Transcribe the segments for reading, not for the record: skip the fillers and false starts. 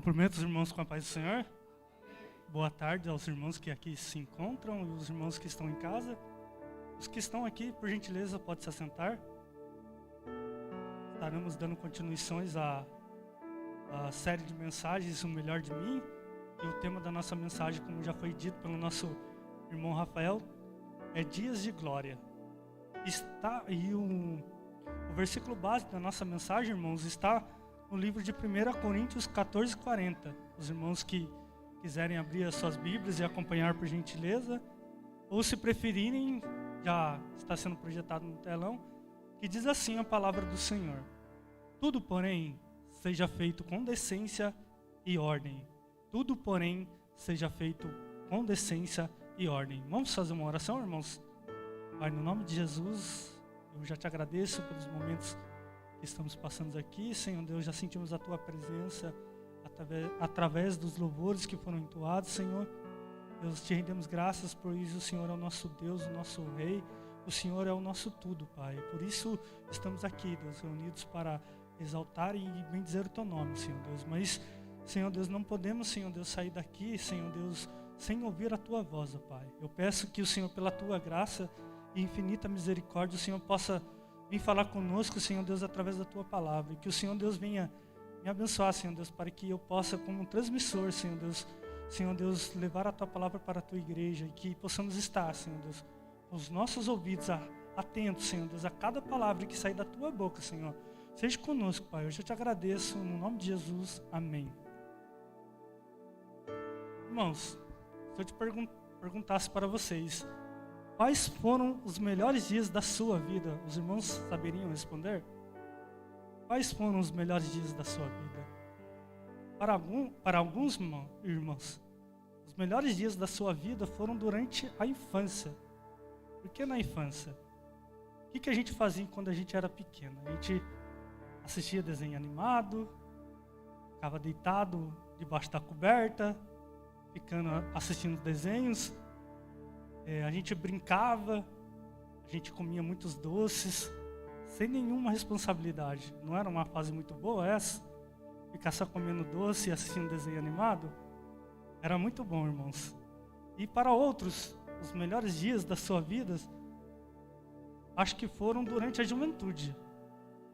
Cumprimento os irmãos com a paz do Senhor. Boa tarde aos irmãos que aqui se encontram e os irmãos que estão em casa. Os que estão aqui, por gentileza, podem se assentar. Estaremos dando continuações à série de mensagens, O Melhor de Mim. E o tema da nossa mensagem, como já foi dito pelo nosso irmão Rafael, é Dias de Glória. O versículo base da nossa mensagem, irmãos, está no livro de 1 Coríntios 14:40. Os irmãos que quiserem abrir as suas Bíblias e acompanhar por gentileza, ou se preferirem, já está sendo projetado no telão, que diz assim a palavra do Senhor: tudo, porém, seja feito com decência e ordem. Tudo, porém, seja feito com decência e ordem. Vamos fazer uma oração, irmãos? Pai, no nome de Jesus, eu já te agradeço pelos momentos que estamos passando aqui. Senhor Deus, já sentimos a Tua presença através dos louvores que foram entoados, Senhor. Deus, te rendemos graças por isso. O Senhor é o nosso Deus, o nosso Rei. O Senhor é o nosso tudo, Pai. Por isso estamos aqui, Deus, reunidos para exaltar e bendizer o Teu nome, Senhor Deus. Mas, Senhor Deus, não podemos, Senhor Deus, sair daqui, Senhor Deus, sem ouvir a Tua voz, ó Pai. Eu peço que o Senhor, pela Tua graça e infinita misericórdia, o Senhor possa vir falar conosco, Senhor Deus, através da Tua palavra. E que o Senhor Deus venha me abençoar, Senhor Deus, para que eu possa, como transmissor, Senhor Deus, levar a Tua palavra para a Tua igreja. E que possamos estar, Senhor Deus, com os nossos ouvidos atentos, Senhor Deus, a cada palavra que sair da Tua boca, Senhor. Seja conosco, Pai. Eu já te agradeço, no nome de Jesus. Amém. Irmãos, se eu te perguntasse para vocês, quais foram os melhores dias da sua vida? Os irmãos saberiam responder? Quais foram os melhores dias da sua vida? Para alguns irmãos, os melhores dias da sua vida foram durante a infância. Por que na infância? O que a gente fazia quando a gente era pequeno? A gente assistia desenho animado, ficava deitado debaixo da coberta, assistindo desenhos. A gente brincava, a gente comia muitos doces, sem nenhuma responsabilidade. Não era uma fase muito boa essa? Ficar só comendo doce e assistindo desenho animado? Era muito bom, irmãos. E para outros, os melhores dias da sua vida, acho que foram durante a juventude.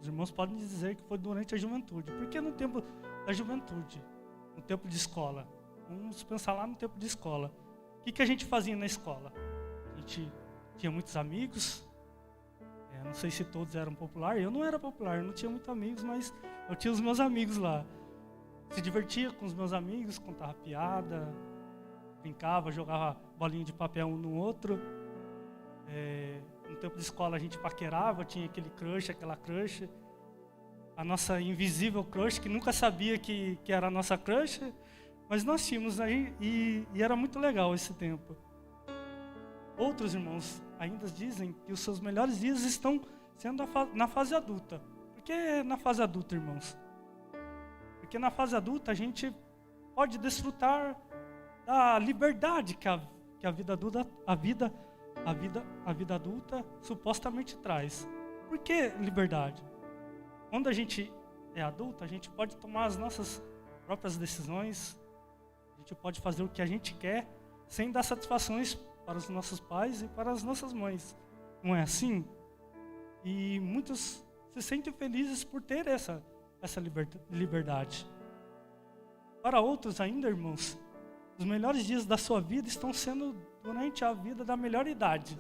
Os irmãos podem dizer que foi durante a juventude. Por que no tempo da juventude? No tempo de escola? Vamos pensar lá no tempo de escola. O que a gente fazia na escola? A gente tinha muitos amigos. Não sei se todos eram populares. Eu não era popular, eu não tinha muitos amigos, mas eu tinha os meus amigos lá. Se divertia com os meus amigos, contava piada, brincava, jogava bolinha de papel um no outro. No tempo de escola a gente paquerava, tinha aquele crush, aquela crush. A nossa invisível crush, que nunca sabia que era a nossa crush. Mas nós tínhamos aí, e era muito legal esse tempo. Outros irmãos ainda dizem que os seus melhores dias estão sendo na fase adulta. Por que na fase adulta, irmãos? Porque na fase adulta a gente pode desfrutar da liberdade que a vida adulta supostamente traz. Por que liberdade? Quando a gente é adulto, a gente pode tomar as nossas próprias decisões. A gente pode fazer o que a gente quer sem dar satisfações para os nossos pais e para as nossas mães. Não é assim? E muitos se sentem felizes por ter essa liberdade. Para outros ainda, irmãos, os melhores dias da sua vida estão sendo durante a vida da melhor idade.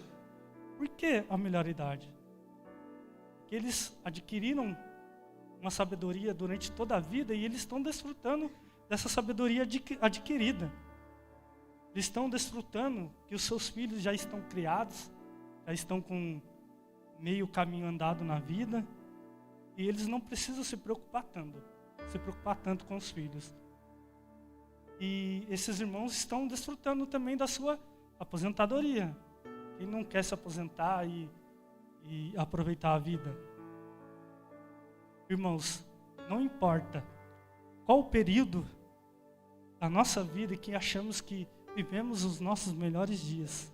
Por que a melhor idade? Porque eles adquiriram uma sabedoria durante toda a vida e eles estão desfrutando dessa sabedoria adquirida. Eles estão desfrutando que os seus filhos já estão criados, já estão com meio caminho andado na vida, e eles não precisam se preocupar tanto com os filhos. E esses irmãos estão desfrutando também da sua aposentadoria. Quem não quer se aposentar e aproveitar a vida? Irmãos, não importa qual o período da nossa vida que achamos que vivemos os nossos melhores dias.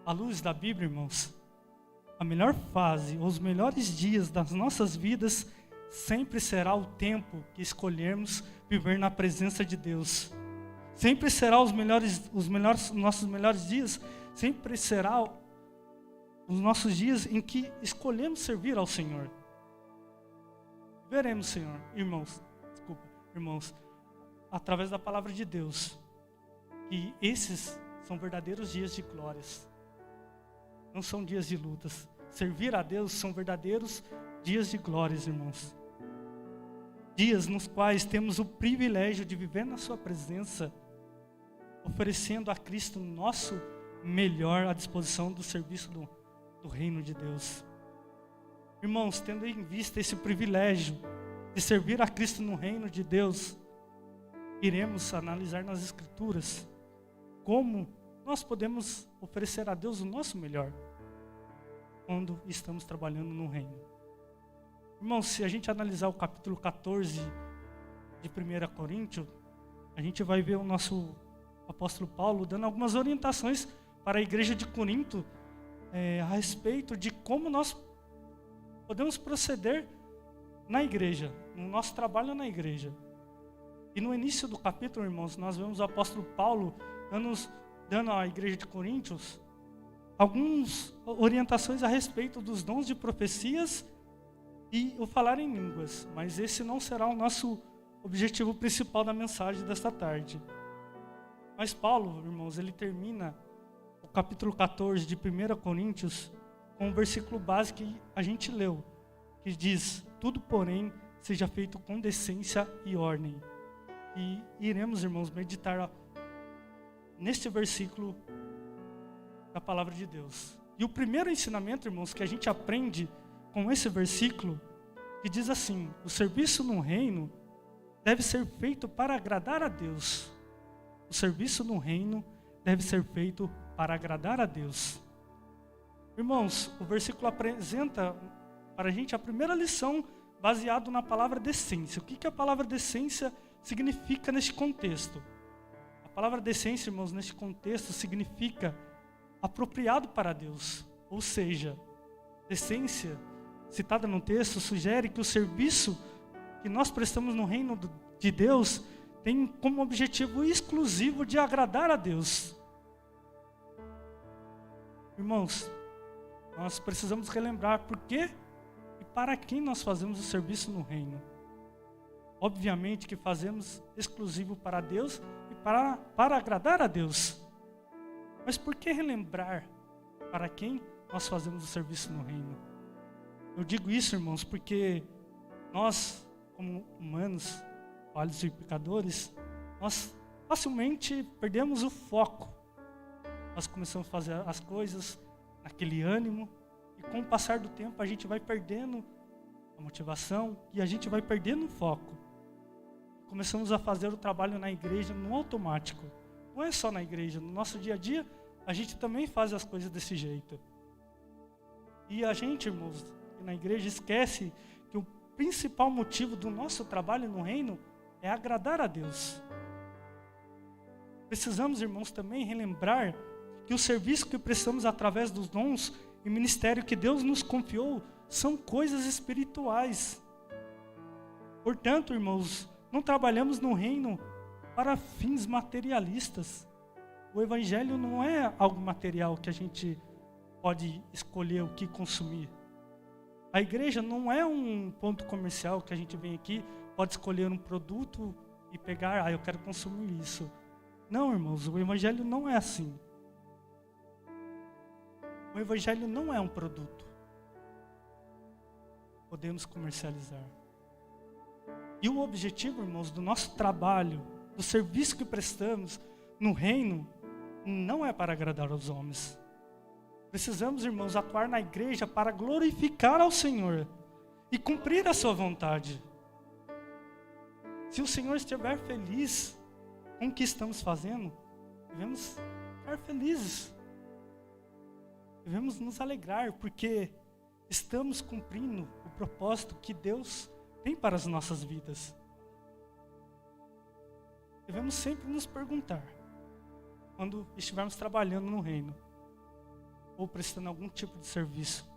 À luz da Bíblia, irmãos, a melhor fase, os melhores dias das nossas vidas sempre será o tempo que escolhermos viver na presença de Deus. Sempre será nossos melhores dias, sempre será os nossos dias em que escolhemos servir ao Senhor. Veremos, Senhor, irmãos, através da palavra de Deus, que esses são verdadeiros dias de glórias. Não são dias de lutas. Servir a Deus são verdadeiros dias de glórias, irmãos. Dias nos quais temos o privilégio de viver na sua presença, oferecendo a Cristo o nosso melhor à disposição do serviço do reino de Deus. Irmãos, tendo em vista esse privilégio de servir a Cristo no reino de Deus, iremos analisar nas Escrituras como nós podemos oferecer a Deus o nosso melhor quando estamos trabalhando no reino. Irmãos, se a gente analisar o capítulo 14 de 1 Coríntios, a gente vai ver o nosso apóstolo Paulo dando algumas orientações para a igreja de Corinto a respeito de como nós podemos proceder na igreja, no nosso trabalho na igreja. E no início do capítulo, irmãos, nós vemos o apóstolo Paulo dando à igreja de Coríntios algumas orientações a respeito dos dons de profecias e o falar em línguas. Mas esse não será o nosso objetivo principal da mensagem desta tarde. Mas Paulo, irmãos, ele termina o capítulo 14 de 1 Coríntios com o versículo básico que a gente leu, que diz: tudo, porém, seja feito com decência e ordem. E iremos, irmãos, meditar neste versículo da palavra de Deus. E o primeiro ensinamento, irmãos, que a gente aprende com esse versículo, que diz assim: o serviço no reino deve ser feito para agradar a Deus. O serviço no reino deve ser feito para agradar a Deus. Irmãos, o versículo apresenta para a gente a primeira lição baseado na palavra decência. O que a palavra decência significa neste contexto? A palavra decência, irmãos, neste contexto significa apropriado para Deus. Ou seja, decência, citada no texto, sugere que o serviço que nós prestamos no reino de Deus tem como objetivo exclusivo de agradar a Deus. Irmãos, nós precisamos relembrar por que e para quem nós fazemos o serviço no reino. Obviamente que fazemos exclusivo para Deus e para agradar a Deus. Mas por que relembrar para quem nós fazemos o serviço no reino? Eu digo isso, irmãos, porque nós, como humanos, falhos e pecadores, nós facilmente perdemos o foco. Nós começamos a fazer as coisas naquele ânimo, e com o passar do tempo a gente vai perdendo a motivação e a gente vai perdendo o foco. Começamos a fazer o trabalho na igreja no automático. Não é só na igreja, no nosso dia a dia a gente também faz as coisas desse jeito. E a gente, irmãos, na igreja esquece que o principal motivo do nosso trabalho no reino é agradar a Deus. Precisamos, irmãos, também relembrar que o serviço que prestamos através dos dons e ministério que Deus nos confiou são coisas espirituais. Portanto, irmãos, não trabalhamos no reino para fins materialistas. O evangelho não é algo material que a gente pode escolher o que consumir. A igreja não é um ponto comercial que a gente vem aqui, pode escolher um produto e pegar, eu quero consumir isso. Não, irmãos, o evangelho não é assim. O evangelho não é um produto. Podemos comercializar. E o objetivo, irmãos, do nosso trabalho, do serviço que prestamos no reino, não é para agradar aos homens. Precisamos, irmãos, atuar na igreja para glorificar ao Senhor e cumprir a sua vontade. Se o Senhor estiver feliz com o que estamos fazendo, devemos ficar felizes. Devemos nos alegrar, porque estamos cumprindo o propósito que Deus tem para as nossas vidas. Devemos sempre nos perguntar, quando estivermos trabalhando no reino, ou prestando algum tipo de serviço,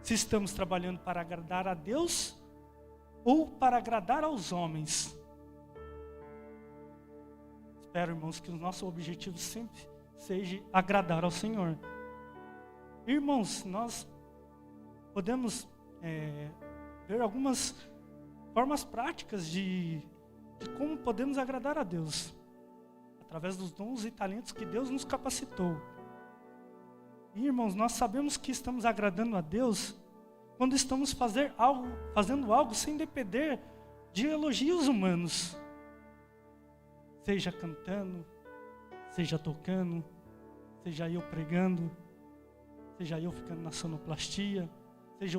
se estamos trabalhando para agradar a Deus, ou para agradar aos homens. Espero, irmãos, que o nosso objetivo sempre seja agradar ao Senhor. Irmãos, nós podemos ver algumas formas práticas de como podemos agradar a Deus, através dos dons e talentos que Deus nos capacitou. E, irmãos, nós sabemos que estamos agradando a Deus quando estamos fazendo algo sem depender de elogios humanos. Seja cantando, seja tocando, seja eu pregando, seja eu ficando na sonoplastia, seja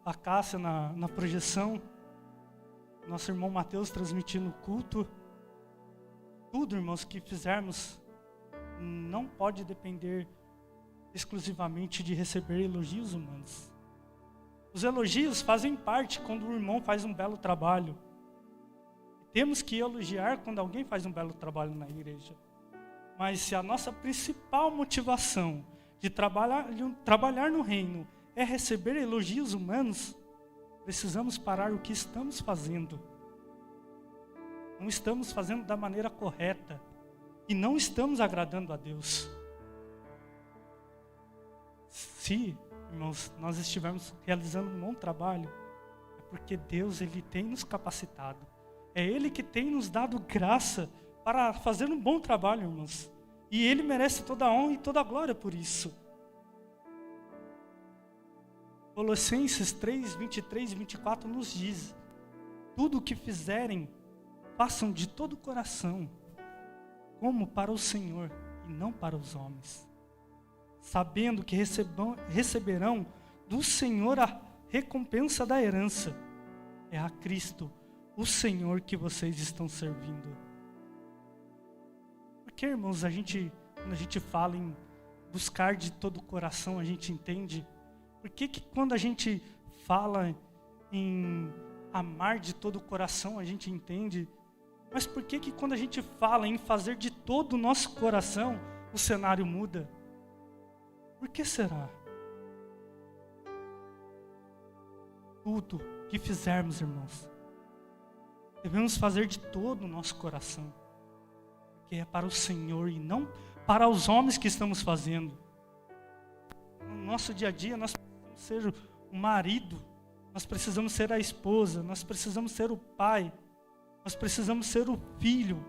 a Cássia na projeção, nosso irmão Mateus transmitindo o culto. Tudo, irmãos, que fizermos não pode depender exclusivamente de receber elogios humanos. Os elogios fazem parte quando o irmão faz um belo trabalho. Temos que elogiar quando alguém faz um belo trabalho na igreja. Mas se a nossa principal motivação de trabalhar no reino é receber elogios humanos, precisamos parar o que estamos fazendo. Não estamos fazendo da maneira correta e não estamos agradando a Deus. Se, irmãos, nós estivermos realizando um bom trabalho, é porque Deus, Ele tem nos capacitado. É Ele que tem nos dado graça para fazer um bom trabalho, irmãos. E Ele merece toda a honra e toda a glória por isso. Colossenses 3, 23 e 24 nos diz: tudo o que fizerem, façam de todo o coração, como para o Senhor e não para os homens, sabendo que receberão do Senhor a recompensa da herança. É a Cristo, o Senhor, que vocês estão servindo. Porque, irmãos, quando a gente fala em buscar de todo o coração, a gente entende. Por que quando a gente fala em amar de todo o coração, a gente entende? Mas por que quando a gente fala em fazer de todo o nosso coração, o cenário muda? Por que será? Tudo que fizermos, irmãos, devemos fazer de todo o nosso coração, porque é para o Senhor e não para os homens que estamos fazendo. No nosso dia a dia, nós precisamos ser o marido, nós precisamos ser a esposa, nós precisamos ser o pai, nós precisamos ser o filho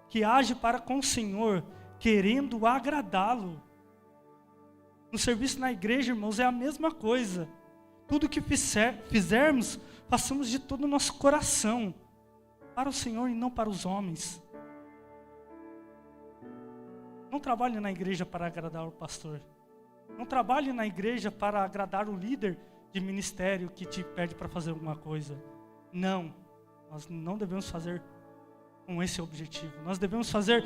que age para com o Senhor, querendo agradá-lo. No serviço na igreja, irmãos, é a mesma coisa. Tudo que fizermos, façamos de todo o nosso coração, para o Senhor e não para os homens. Não trabalhe na igreja para agradar o pastor. Não trabalhe na igreja para agradar o líder de ministério que te pede para fazer alguma coisa. Não, nós não devemos fazer com esse objetivo. Nós devemos fazer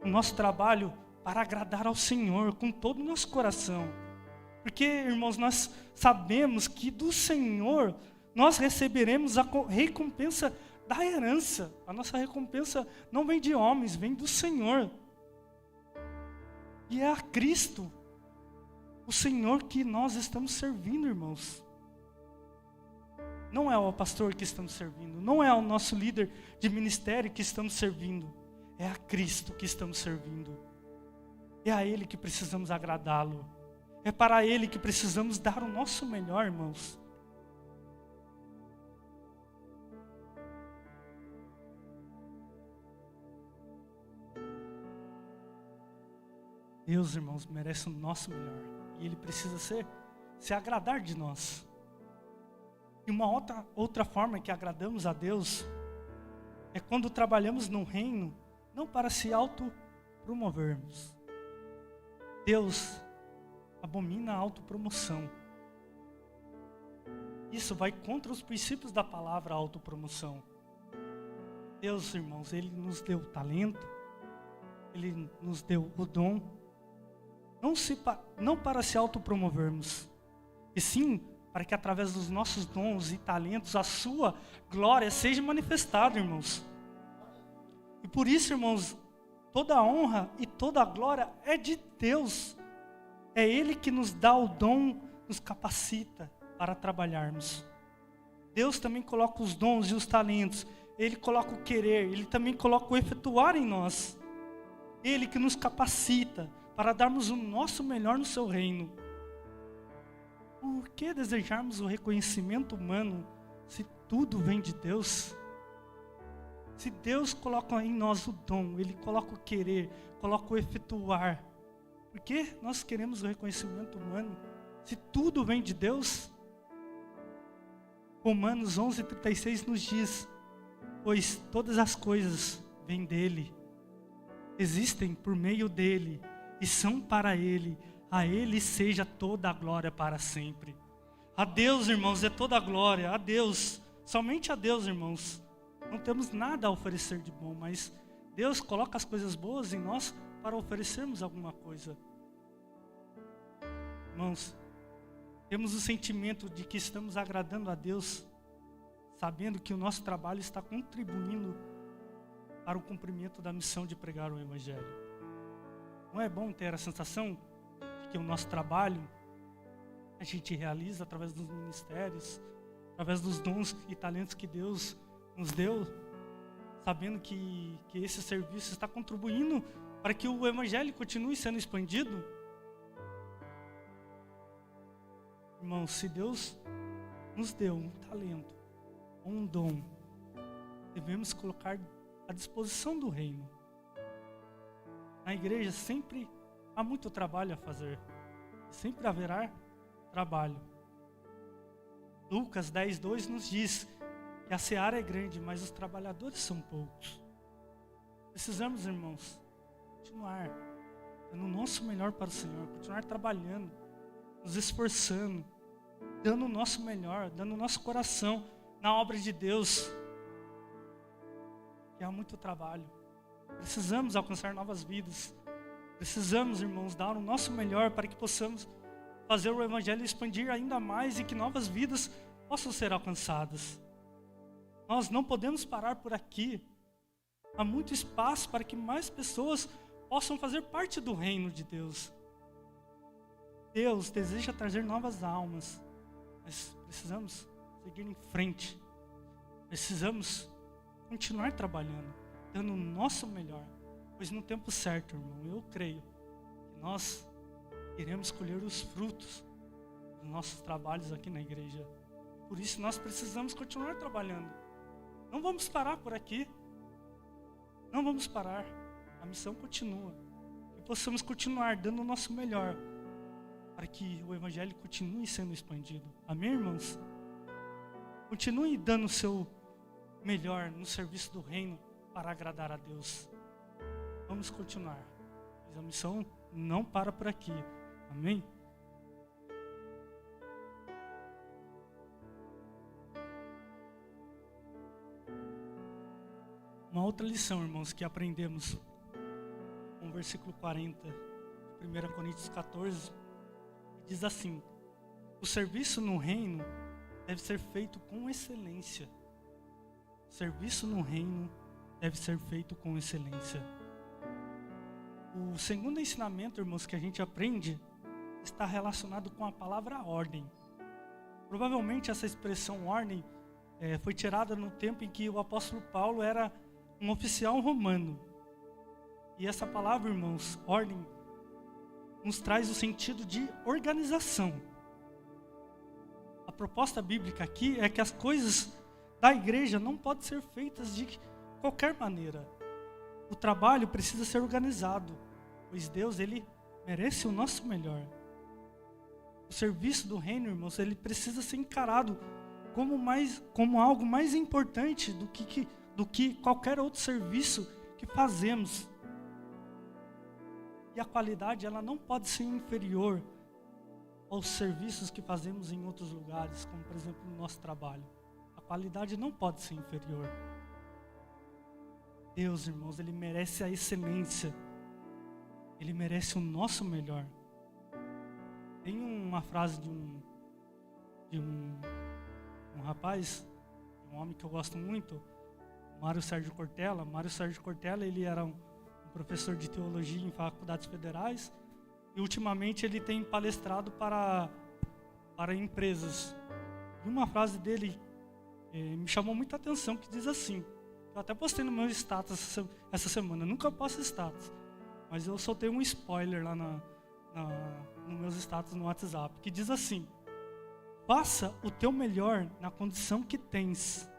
o nosso trabalho para agradar ao Senhor com todo o nosso coração. Porque, irmãos, nós sabemos que do Senhor nós receberemos a recompensa da herança. A nossa recompensa não vem de homens, vem do Senhor. E é a Cristo, o Senhor, que nós estamos servindo, irmãos. Não é ao pastor que estamos servindo, não é ao nosso líder de ministério que estamos servindo, é a Cristo que estamos servindo. É a Ele que precisamos agradá-lo. É para Ele que precisamos dar o nosso melhor, irmãos. Deus, irmãos, merece o nosso melhor. E Ele precisa se agradar de nós. E uma outra forma que agradamos a Deus é quando trabalhamos no reino, não para se autopromovermos. Deus abomina a autopromoção. Isso vai contra os princípios da palavra autopromoção. Deus, irmãos, Ele nos deu o talento, Ele nos deu o dom, não para se autopromovermos, e sim para que através dos nossos dons e talentos a sua glória seja manifestada, irmãos. E por isso, irmãos, toda a honra e toda a glória é de Deus. É Ele que nos dá o dom, nos capacita para trabalharmos. Deus também coloca os dons e os talentos. Ele coloca o querer, Ele também coloca o efetuar em nós. Ele que nos capacita para darmos o nosso melhor no seu reino. Por que desejarmos o reconhecimento humano se tudo vem de Deus? Se Deus coloca em nós o dom, Ele coloca o querer, coloca o efetuar. Por que nós queremos o reconhecimento humano se tudo vem de Deus? Romanos 11:36 nos diz: pois todas as coisas vêm dele, existem por meio dele e são para ele. A ele seja toda a glória para sempre. A Deus, irmãos, é toda a glória. A Deus, somente a Deus, irmãos. Não temos nada a oferecer de bom, mas Deus coloca as coisas boas em nós para oferecermos alguma coisa. Irmãos, temos o sentimento de que estamos agradando a Deus, sabendo que o nosso trabalho está contribuindo para o cumprimento da missão de pregar o Evangelho. Não é bom ter a sensação de que o nosso trabalho a gente realiza através dos ministérios, através dos dons e talentos que Deus nos deu, sabendo que esse serviço está contribuindo para que o Evangelho continue sendo expandido? Irmãos, se Deus nos deu um talento, um dom, devemos colocar à disposição do reino. Na igreja sempre há muito trabalho a fazer, sempre haverá trabalho. Lucas 10:2 nos diz que a seara é grande, mas os trabalhadores são poucos. Precisamos, irmãos, continuar dando o nosso melhor para o Senhor, continuar trabalhando, nos esforçando, dando o nosso melhor, dando o nosso coração na obra de Deus. Que há muito trabalho. Precisamos alcançar novas vidas. Precisamos, irmãos, dar o nosso melhor para que possamos fazer o Evangelho expandir ainda mais e que novas vidas possam ser alcançadas. Nós não podemos parar por aqui. Há muito espaço para que mais pessoas possam fazer parte do reino de Deus. Deus deseja trazer novas almas, mas precisamos seguir em frente. Precisamos continuar trabalhando, dando o nosso melhor, pois no tempo certo, irmão, eu creio que nós iremos colher os frutos dos nossos trabalhos aqui na igreja. Por isso nós precisamos continuar trabalhando. Não vamos parar por aqui. Não vamos parar. A missão continua. E possamos continuar dando o nosso melhor para que o Evangelho continue sendo expandido. Amém, irmãos? Continue dando o seu melhor no serviço do reino para agradar a Deus. Vamos continuar. Mas a missão não para por aqui. Amém? Uma outra lição, irmãos, que aprendemos com o versículo 40 de 1 Coríntios 14, diz assim: o serviço no reino deve ser feito com excelência. O serviço no reino deve ser feito com excelência. O segundo ensinamento, irmãos, que a gente aprende está relacionado com a palavra ordem. Provavelmente essa expressão ordem foi tirada no tempo em que o apóstolo Paulo era um oficial romano. E essa palavra, irmãos, ordem, nos traz o sentido de organização. A proposta bíblica aqui é que as coisas da igreja não podem ser feitas de qualquer maneira. O trabalho precisa ser organizado, pois Deus, Ele merece o nosso melhor. O serviço do reino, irmãos, ele precisa ser encarado como algo mais importante do que qualquer outro serviço que fazemos. E a qualidade, ela não pode ser inferior aos serviços que fazemos em outros lugares, como por exemplo no nosso trabalho. A qualidade não pode ser inferior. Deus, irmãos, Ele merece a excelência. Ele merece o nosso melhor. Tem uma frase de um rapaz, um homem que eu gosto muito, Mário Sérgio Cortella. Mário Sérgio Cortella, ele era um professor de teologia em faculdades federais e ultimamente ele tem palestrado para empresas. E uma frase dele me chamou muita atenção, que diz assim, eu até postei no meu status essa semana, eu nunca posto status, mas eu soltei um spoiler lá nos meus status no WhatsApp, que diz assim: faça o teu melhor na condição que tens,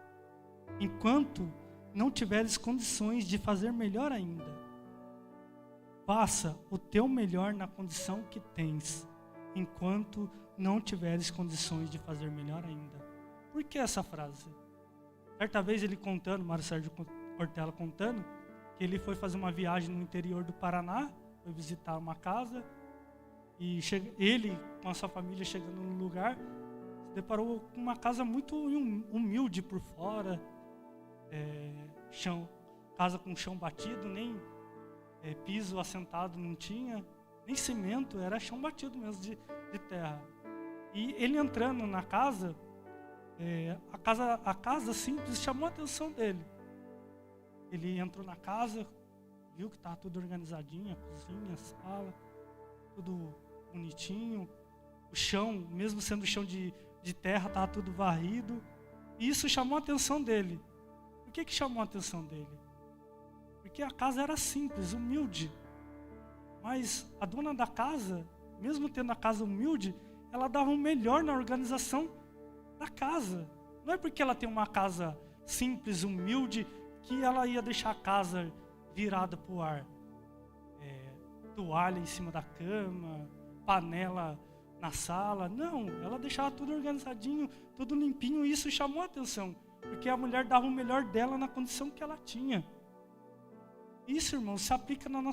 enquanto não tiveres condições de fazer melhor ainda. Faça o teu melhor na condição que tens, enquanto não tiveres condições de fazer melhor ainda. Por que essa frase? Certa vez ele contando, Mário Sérgio Cortella contando, que ele foi fazer uma viagem no interior do Paraná, foi visitar uma casa, e ele com a sua família chegando no lugar, se deparou com uma casa muito humilde por fora, casa com chão batido, nem piso assentado não tinha, nem cimento, era chão batido mesmo de terra. E ele entrando na casa, a casa simples chamou a atenção dele. Ele entrou na casa, viu que estava tudo organizadinho, a cozinha, a sala, tudo bonitinho. O chão, mesmo sendo chão de terra, estava tudo varrido. E isso chamou a atenção dele. Por que chamou a atenção dele? Porque a casa era simples, humilde. Mas a dona da casa, mesmo tendo a casa humilde, ela dava o melhor na organização da casa. Não é porque ela tem uma casa simples, humilde, que ela ia deixar a casa virada para o ar. Toalha em cima da cama, panela na sala. Não, ela deixava tudo organizadinho, tudo limpinho, e isso chamou a atenção. Porque a mulher dava o melhor dela na condição que ela tinha. Isso, irmão, se aplica nas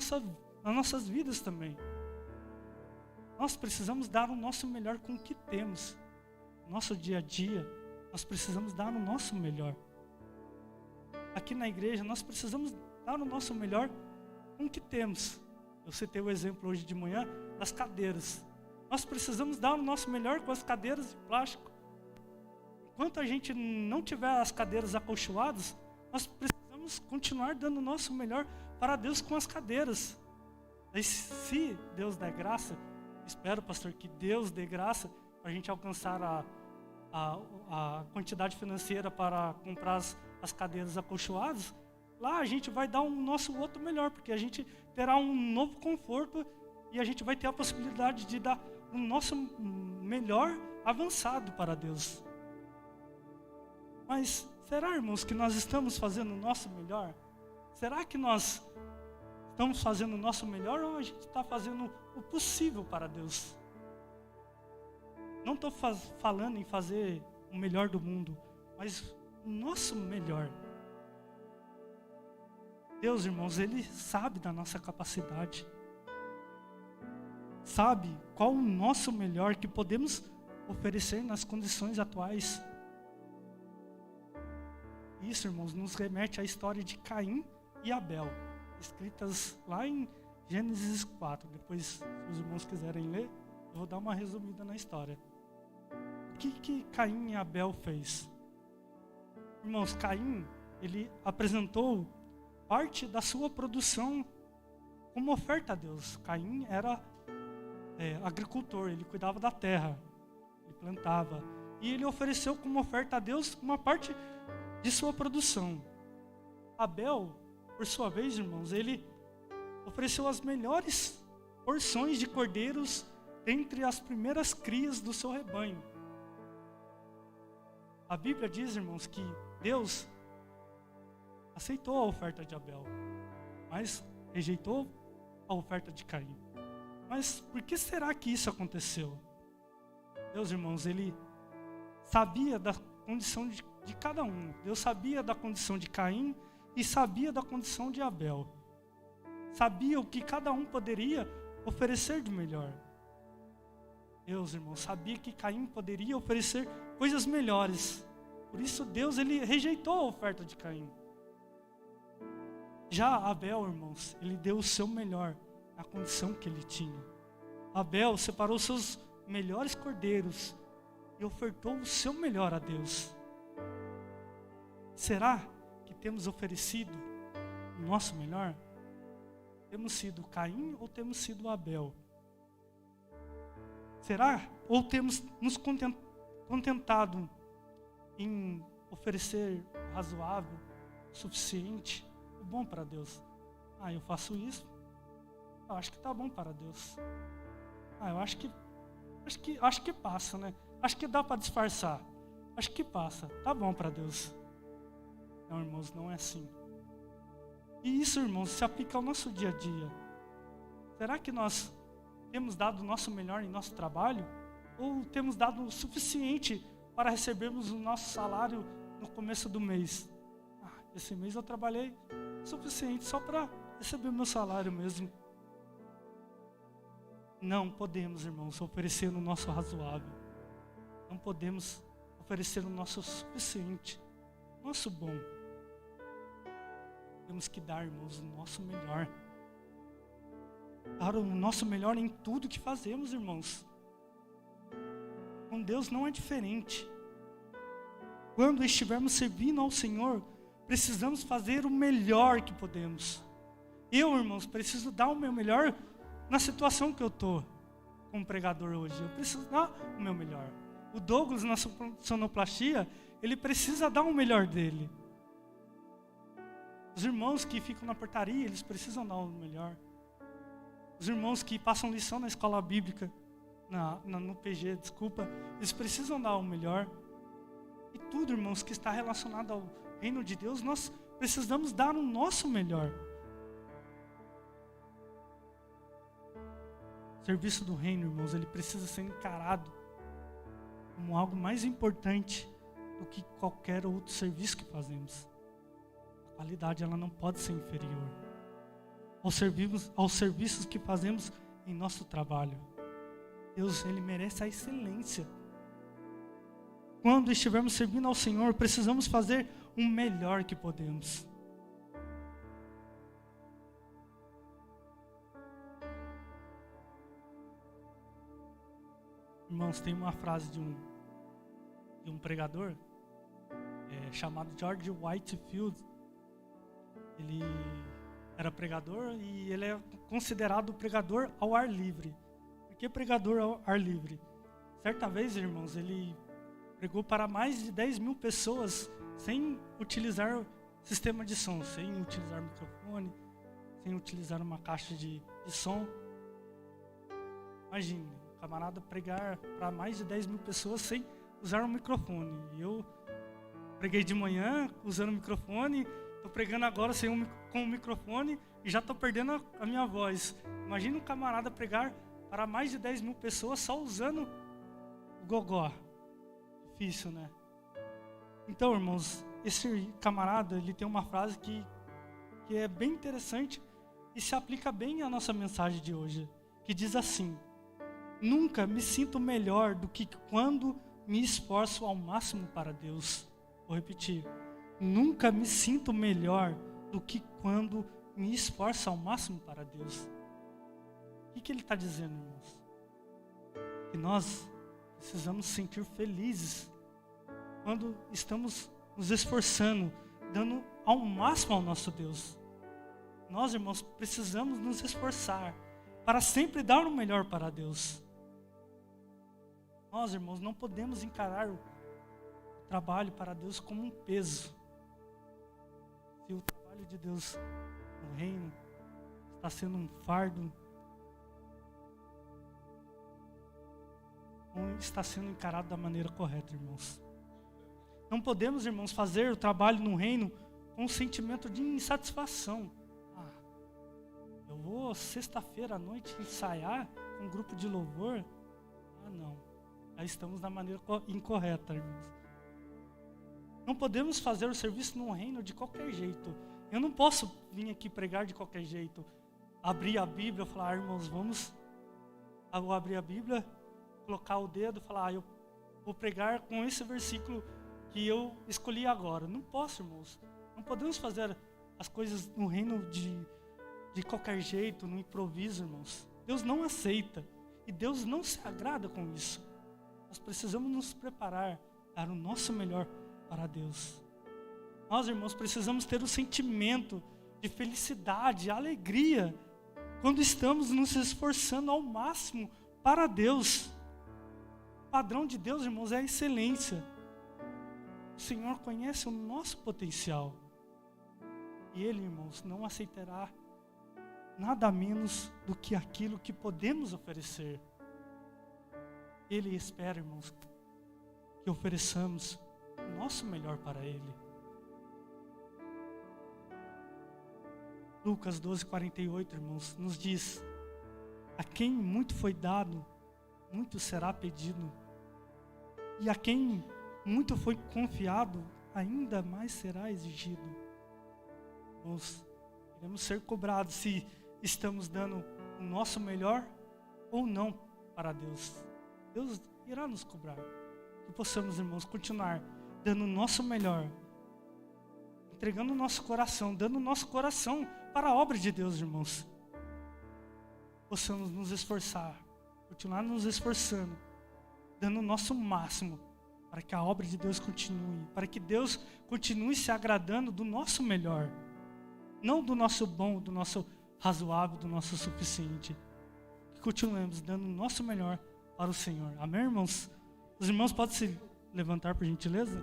nossas vidas também. Nós precisamos dar o nosso melhor com o que temos. No nosso dia a dia, nós precisamos dar o nosso melhor. Aqui na igreja, nós precisamos dar o nosso melhor com o que temos. Eu citei o exemplo hoje de manhã das cadeiras. Nós precisamos dar o nosso melhor com as cadeiras de plástico. Enquanto a gente não tiver as cadeiras acolchoadas, nós precisamos continuar dando o nosso melhor para Deus com as cadeiras. E se Deus der graça, espero, pastor, que Deus dê graça para a gente alcançar a quantidade financeira para comprar as cadeiras acolchoadas, lá a gente vai dar o nosso outro melhor, porque a gente terá um novo conforto e a gente vai ter a possibilidade de dar o nosso melhor avançado para Deus. Mas será, irmãos, que nós estamos fazendo o nosso melhor? Será que nós estamos fazendo o nosso melhor ou a gente está fazendo o possível para Deus? Não estou falando em fazer o melhor do mundo, mas o nosso melhor. Deus, irmãos, Ele sabe da nossa capacidade. Sabe qual o nosso melhor que podemos oferecer nas condições atuais. Isso, irmãos, nos remete à história de Caim e Abel, escritas lá em Gênesis 4. Depois, se os irmãos quiserem ler, eu vou dar uma resumida na história. O que Caim e Abel fez? Irmãos, Caim, ele apresentou parte da sua produção como oferta a Deus. Caim era agricultor, ele cuidava da terra, ele plantava. E ele ofereceu como oferta a Deus uma parte de sua produção. Abel, por sua vez, irmãos, ele ofereceu as melhores porções de cordeiros dentre as primeiras crias do seu rebanho. A Bíblia diz, irmãos, que Deus aceitou a oferta de Abel, mas rejeitou a oferta de Caim. Mas por que será que isso aconteceu? Deus, irmãos, Ele sabia da condição de cada um. Deus sabia da condição de Caim e sabia da condição de Abel. Sabia o que cada um poderia oferecer de melhor. Deus, irmãos, sabia que Caim poderia oferecer coisas melhores. Por isso Deus, Ele rejeitou a oferta de Caim. Já Abel, irmãos, ele deu o seu melhor na condição que ele tinha. Abel separou seus melhores cordeiros e ofertou o seu melhor a Deus. Será que temos oferecido o nosso melhor? Temos sido Caim ou temos sido Abel? Será? Ou temos nos contentado em oferecer o razoável, o suficiente, o bom para Deus. Eu faço isso, eu acho que tá bom para Deus. Eu acho que passa, né? Acho que dá para disfarçar. Acho que passa, tá bom para Deus. Não, irmãos, não é assim. E isso, irmãos, se aplica ao nosso dia a dia. Será que nós temos dado o nosso melhor em nosso trabalho? Ou temos dado o suficiente para recebermos o nosso salário no começo do mês? Esse mês eu trabalhei o suficiente só para receber meu salário mesmo. Não podemos, irmãos, oferecer o nosso razoável. Não podemos oferecer o nosso suficiente, o nosso bom. Temos que dar, irmãos, o nosso melhor. Dar o nosso melhor em tudo que fazemos, irmãos. Com Deus não é diferente. Quando estivermos servindo ao Senhor, precisamos fazer o melhor que podemos. Eu, irmãos, preciso dar o meu melhor na situação que eu estou como pregador hoje. Eu preciso dar o meu melhor. O Douglas, na sonoplastia, ele precisa dar o melhor dele. Os irmãos que ficam na portaria, eles precisam dar o melhor. Os irmãos que passam lição na escola bíblica, no PG, eles precisam dar o melhor. E tudo, irmãos, que está relacionado ao reino de Deus, nós precisamos dar o nosso melhor. O serviço do reino, irmãos, ele precisa ser encarado como algo mais importante do que qualquer outro serviço que fazemos. A qualidade, ela não pode ser inferior aos serviços que fazemos em nosso trabalho. Deus, ele merece a excelência. Quando estivermos servindo ao Senhor, precisamos fazer o melhor que podemos. Irmãos, tem uma frase de um pregador chamado George Whitefield. Ele era pregador e ele é considerado pregador ao ar livre. Por que pregador ao ar livre? Certa vez, irmãos, ele pregou para mais de 10 mil pessoas sem utilizar sistema de som, sem utilizar microfone, sem utilizar uma caixa de som. Imagine, um camarada pregar para mais de 10 mil pessoas sem usar um microfone. E eu preguei de manhã usando o microfone, estou pregando agora com o microfone e já estou perdendo a minha voz. Imagina um camarada pregar para mais de 10 mil pessoas só usando o gogó. Difícil, né? Então, irmãos, esse camarada, ele tem uma frase que é bem interessante e se aplica bem à nossa mensagem de hoje, que diz assim: nunca me sinto melhor do que quando me esforço ao máximo para Deus. Vou repetir. Nunca me sinto melhor do que quando me esforço ao máximo para Deus. O que ele está dizendo, irmãos? Que nós precisamos sentir felizes quando estamos nos esforçando, dando ao máximo ao nosso Deus. Nós, irmãos, precisamos nos esforçar para sempre dar o melhor para Deus. Nós, irmãos, não podemos encarar o trabalho para Deus como um peso. Se o trabalho de Deus no reino está sendo um fardo, não está sendo encarado da maneira correta, irmãos. Não podemos, irmãos, fazer o trabalho no reino com um sentimento de insatisfação. Eu vou sexta-feira à noite ensaiar com um grupo de louvor. Não. Aí estamos na maneira incorreta, irmãos. Não podemos fazer o serviço no reino de qualquer jeito. Eu não posso vir aqui pregar de qualquer jeito. Abrir a Bíblia e falar, irmãos, eu vou abrir a Bíblia, colocar o dedo e falar, eu vou pregar com esse versículo que eu escolhi agora. Não posso, irmãos. Não podemos fazer as coisas no reino de qualquer jeito, no improviso, irmãos. Deus não aceita. E Deus não se agrada com isso. Nós precisamos nos preparar, dar o nosso melhor para Deus. Nós, irmãos, precisamos ter o sentimento de felicidade, alegria, quando estamos nos esforçando ao máximo para Deus. O padrão de Deus, irmãos, é a excelência. O Senhor conhece o nosso potencial. E Ele, irmãos, não aceitará nada menos do que aquilo que podemos oferecer. Ele espera, irmãos, que ofereçamos o nosso melhor para Ele. Lucas 12:48, irmãos, nos diz: a quem muito foi dado, muito será pedido. E a quem muito foi confiado, ainda mais será exigido. Irmãos, iremos ser cobrados se estamos dando o nosso melhor ou não para Deus. Deus irá nos cobrar. Que possamos, irmãos, continuar dando o nosso melhor, entregando o nosso coração, dando o nosso coração para a obra de Deus, irmãos. Possamos nos esforçar, continuar nos esforçando, dando o nosso máximo para que a obra de Deus continue, para que Deus continue se agradando do nosso melhor, não do nosso bom, do nosso razoável, do nosso suficiente. Que continuemos dando o nosso melhor para o Senhor. Amém, irmãos? Os irmãos podem se levantar, por gentileza?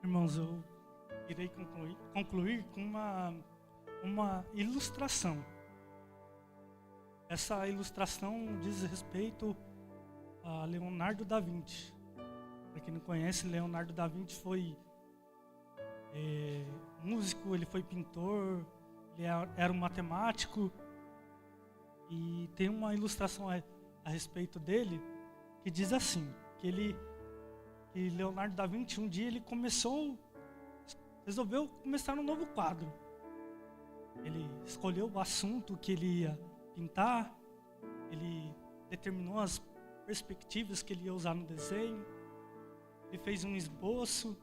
Irmãos, eu irei concluir com uma ilustração. Essa ilustração diz respeito a Leonardo da Vinci. Para quem não conhece, Leonardo da Vinci foi músico, ele foi pintor, ele era um matemático. E tem uma ilustração a respeito dele que diz assim, que Leonardo da Vinci, um dia ele resolveu começar um novo quadro. Ele escolheu o assunto que ele ia pintar, ele determinou as perspectivas que ele ia usar no desenho, ele fez um esboço,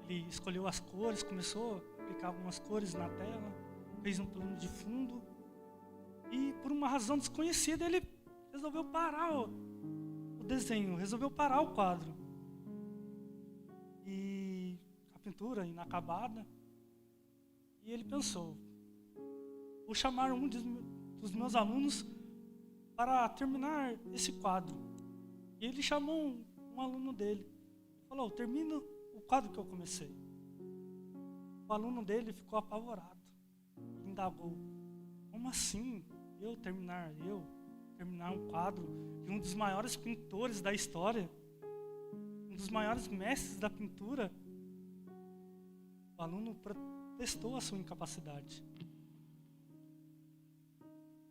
ele escolheu as cores, começou a aplicar algumas cores na tela, fez um plano de fundo e por uma razão desconhecida ele resolveu parar o desenho, resolveu parar o quadro. E a pintura inacabada. E ele pensou, vou chamar um dos meus alunos para terminar esse quadro. E ele chamou um aluno dele. Falou, termina o quadro que eu comecei. O aluno dele ficou apavorado. Indagou, como assim eu terminar um quadro de um dos maiores pintores da história, um dos maiores mestres da pintura? O aluno protestou a sua incapacidade.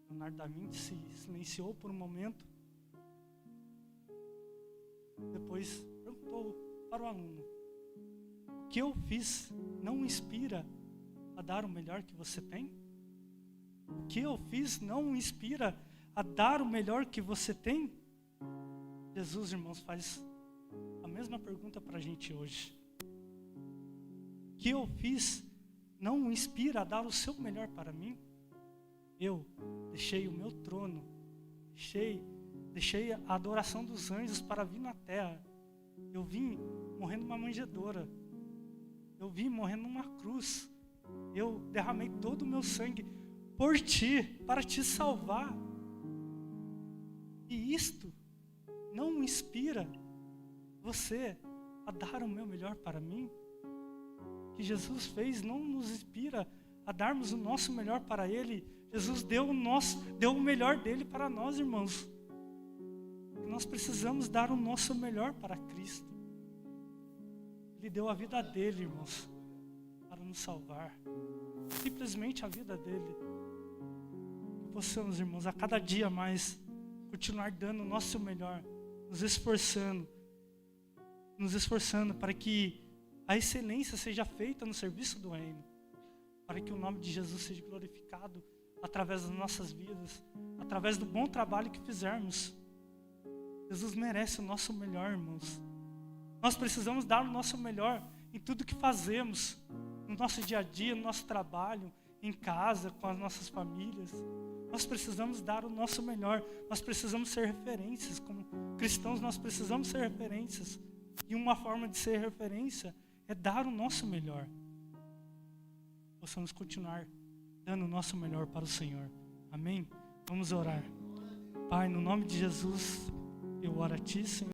Leonardo da Vinci se silenciou por um momento, depois perguntou para o aluno, o que eu fiz não inspira a dar o melhor que você tem? O que eu fiz não inspira a dar o melhor que você tem? Jesus, irmãos, faz a mesma pergunta para a gente hoje. O que eu fiz não inspira a dar o seu melhor para mim? Eu deixei o meu trono, deixei a adoração dos anjos para vir na terra. Eu vim morrendo numa manjedoura. Eu vim morrendo numa cruz. Eu derramei todo o meu sangue por ti, para te salvar. E isto não inspira você a dar o meu melhor para mim? Que Jesus fez não nos inspira a darmos o nosso melhor para Ele? Jesus deu o melhor dele para nós, irmãos. E nós precisamos dar o nosso melhor para Cristo. Ele deu a vida dele, irmãos, para nos salvar. Simplesmente a vida dele. Que possamos, irmãos, a cada dia mais continuar dando o nosso melhor, nos esforçando para que a excelência seja feita no serviço do reino, para que o nome de Jesus seja glorificado através das nossas vidas, através do bom trabalho que fizermos. Jesus merece o nosso melhor, irmãos. Nós precisamos dar o nosso melhor em tudo que fazemos, no nosso dia a dia, no nosso trabalho, em casa, com as nossas famílias. Nós precisamos dar o nosso melhor. Nós precisamos ser referências. Como cristãos, nós precisamos ser referências E uma forma de ser referência é dar o nosso melhor. Possamos continuar dando o nosso melhor para o Senhor. Amém? Vamos orar. Pai, no nome de Jesus, eu oro a Ti, Senhor.